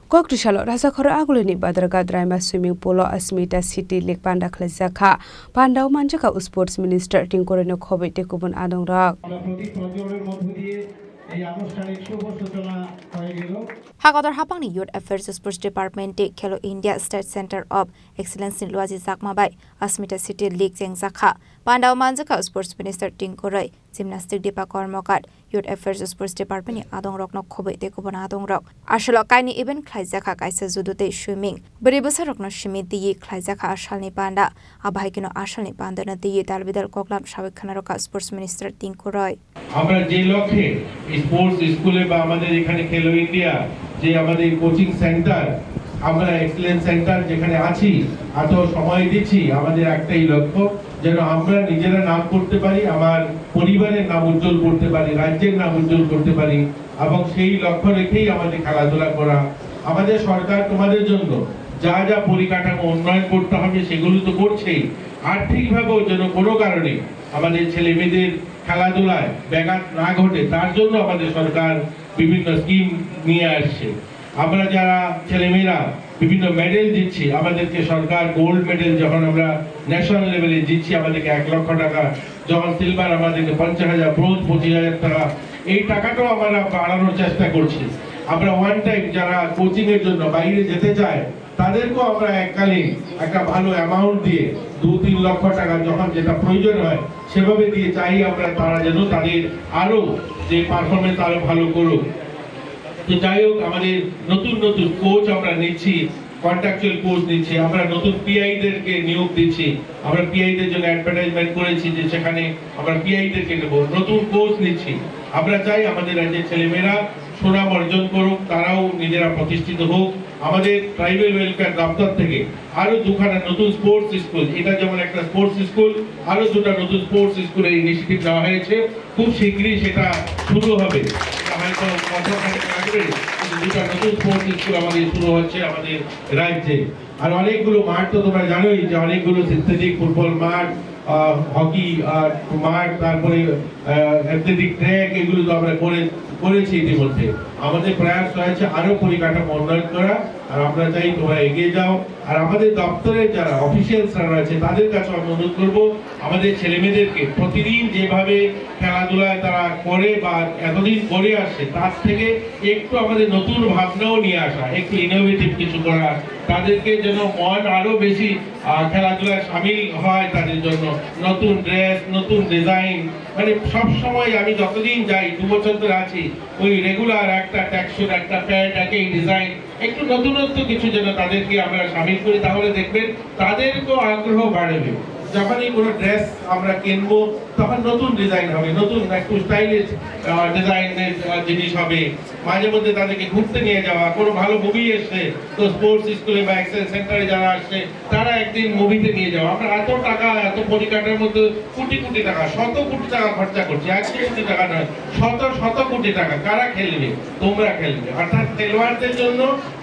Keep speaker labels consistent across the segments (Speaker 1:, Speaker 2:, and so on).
Speaker 1: Kokrisalo rasa khoro agulini badraga draima swimming pool Asmita City Lake Panda khlajaka Pandau manjaka sports minister Tinkoreno khobai tekubun adongrak
Speaker 2: Hagodar Hapangni Youth Affairs Sports Department Khelo India State Center of Excellence in Luazi Zakmabai Asmita City League Jengzakha Pandau manjaka sports minister Tinkorai Gymnastic Depa Kormokat Youth Affairs Sports Department Adongrok no khobai tekubun adongrok Ashalo kaini event khlaijaka kaisa judute swimming beri bosarok no shimi diye khlaijaka ashalni panda abhaikino ashalni panda na diye dalbidal koklam shabek khanaroka sports minister Tinkorai
Speaker 3: আমরা যে লক্ষ্যে sports স্কুলে বা আমাদের এখানে খেলো India যে আমাদের কোচিং সেন্টার আমরা এক্সেলেন্স সেন্টার যেখানে আছি এত সময় দিচ্ছি আমাদের একটাই লক্ষ্য যেন আমরা নিজেরা নাম করতে পারি আমার পরিবারের নাম উজ্জ্বল করতে পারি রাজ্যের নাম উজ্জ্বল করতে পারি এবং সেই লক্ষ্য রেখেই আমাদের খেলাধুলা করা আমাদের সরকার তোমাদের জন্য যা যা পরিকাঠামো উন্নয়ন করতে হবে সেগুলো তো করছেই আর্থিকভাবেও যেন কোনো কারণে আমাদের ছেলেমেয়েদের খেলাধুলায় ব্যাঘাত না ঘটে তার জন্য আমাদের সরকার বিভিন্ন স্কিম নিয়ে আসছে আমরা যারা ছেলেমেয়েরা বিভিন্ন মেডেল দিচ্ছি আমাদেরকে সরকার গোল্ড মেডেল যখন আমরা ন্যাশনাল লেভেলে দিচ্ছি আমাদেরকে 1 লক্ষ টাকা যখন সিলভার আমাদেরকে 50,000 ব্রোঞ্জ 25,000 টাকা এই টাকাটাও আমরা বাড়ানোর চেষ্টা করছি আমরা ওয়ান টাইম যারা কোচিং এর জন্য বাইরে যেতে চায় তাদেরকেও আমরা এককালীন একটা ভালো অ্যামাউন্ট দিয়ে 2-3 লক্ষ টাকা যখন যেটা প্রয়োজন হয় সেভাবে দিয়ে চাই আমরা তারা যেন তাদের আরো যে পারফরমেন্স আরো ভালো করুক তো যাই হোক আমাদের নতুন নতুন কোচ আমরা নিচ্ছি কন্ট্রাকচুয়াল কোচ নিচ্ছি আমরা নতুন পিআইদেরকে নিয়োগ দিচ্ছি আমরা পিআইদের জন্য অ্যাডভার্টাইজমেন্ট করেছি যে সেখানে আমরা পিআইদেরকে নেব নতুন কোচ নিচ্ছি আমরা চাই আমাদের রাজ্যের ছেলেমেয়েরা সুনাম অর্জন করুক তারাও নিজেরা প্রতিষ্ঠিত হোক আমাদের ট্রাইবাল ওয়েলফেয়ার দপ্তর থেকে আরো দুখানা নতুন স্পোর্টস স্কুল এটা যেমন একটা স্পোর্টস স্কুল আরো দুটো নতুন স্পোর্টস স্কুলের ইনিশিয়েটিভ নেওয়া হয়েছে খুব শীঘ্রই সেটা শুরু হবে হয়তো কতখানি লাগবে দুটো নতুন স্পোর্টস স্কুল আমাদের শুরু হচ্ছে আমাদের রাজ্যে আর অনেকগুলো মাঠ তো তোমরা জানোই যে অনেকগুলো সিনথেটিক ফুটবল মাঠ হকি মাঠ তারপরে অ্যাথলেটিক ট্র্যাক এগুলো তো আমরা করেছি ইতিমধ্যে আমাদের প্রয়াস রয়েছে আরো পরিকাঠামো উন্নয়ন করা আর আমরা চাই তোমরা এগিয়ে যাও আর আমাদের দপ্তরের যারা অফিসিয়ালসরা রয়েছে তাদের কাছে আমি অনুরোধ করবো আমাদের ছেলেমেয়েদেরকে প্রতিদিন যেভাবে খেলাধুলায় তারা করে বা এতদিন করে আসছে তার থেকে একটু আমাদের নতুন ভাবনাও নিয়ে আসা একটু ইনোভেটিভ কিছু করা তাদেরকে যেন মন আরো বেশি খেলাধুলায় সামিল হয় তাদের জন্য নতুন ড্রেস নতুন ডিজাইন মানে সব সময় আমি যতদিন যাই 2 বছর ধরে আছি ওই রেগুলার একটা ট্যাক্সুর একটা প্যান্ট একই ডিজাইন একটু নতুনত্ব কিছু যেন তাদেরকে আমরা সামিল করি তাহলে দেখবেন তাদেরকেও আগ্রহ বাড়বে যখনই কোনো ড্রেস আমরা কিনবো তখন নতুন ডিজাইন হবে নতুন একটু স্টাইলিশ ডিজাইনের জিনিস হবে মাঝে মধ্যে তাদেরকে ঘুরতে নিয়ে যাওয়া কোনো ভালো মুভি এসছে তো স্পোর্টস স্কুলে বা এক্সেলেন্স সেন্টারে যারা আসছে তারা একদিন মুভিতে নিয়ে যাওয়া আমরা এত টাকা এত পরিকাঠার মধ্যে কোটি কোটি টাকা 100 কোটি টাকা খরচা করছি 1 কোটি টাকা নয় শত কোটি টাকা কারা খেলবে তোমরা খেলবে অর্থাৎ খেলোয়াড়দের জন্য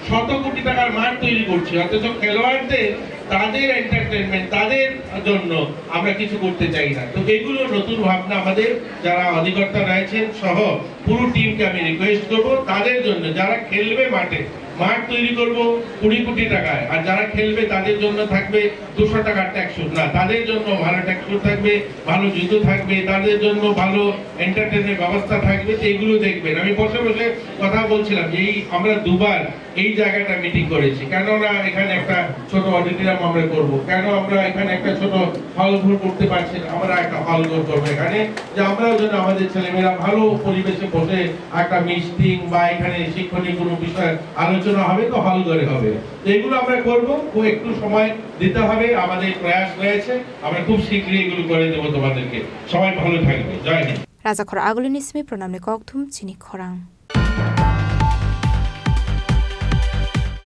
Speaker 3: 100 কোটি টাকার মাঠ তৈরি করছি অথচ খেলোয়াড়দের তাদের এন্টারটেইনমেন্ট তাদের জন্য আমরা কিছু করতে চাই না তো এগুলো নতুন ভাবনা আমাদের যারা অধিকর্তা রয়েছেন সহ পুরো টিমকে আমি রিকোয়েস্ট করব তাদের জন্য যারা খেলবে মাঠে মাঠ তৈরি করব 20 কোটি টাকায় আর যারা খেলবে তাদের জন্য থাকবে 200 টাকার ট্যাক্স না তাদের জন্য ভালো ট্যাক্স থাকবে ভালো জুতো থাকবে তাদের জন্য ভালো এন্টারটেইনমেন্ট ব্যবস্থা থাকবে এগুলো দেখবেন আমি বসে বসে কথা বলছিলাম যে আমরা দুবার এই জায়গাটা মিটিং করেছি কেন না এখানে একটা ছোট অডিটোরিয়াম আমরা করব কেন আমরা এখানে একটা ছোট হল ঘর করতে পারছি আমরা একটা হল ঘর করব এখানে যে আমরাও যেন আমাদের ছেলেমেয়েরা ভালো পরিবেশে বসে একটা মিটিং বা এখানে শিক্ষণীয় কোনো বিষয় আলোচনা হবে তো হল ঘরে হবে এগুলো আমরা করব একটু সময় দিতে হবে আমাদের প্রয়াস রয়েছে আমরা খুব শীঘ্রই এগুলো করে দেব তোমাদেরকে সবাই ভালো থাকবে জয় হিন্দ
Speaker 2: রাজা খরা আগুলিনিসমি প্রণামনে ককথুম চিনি খরাং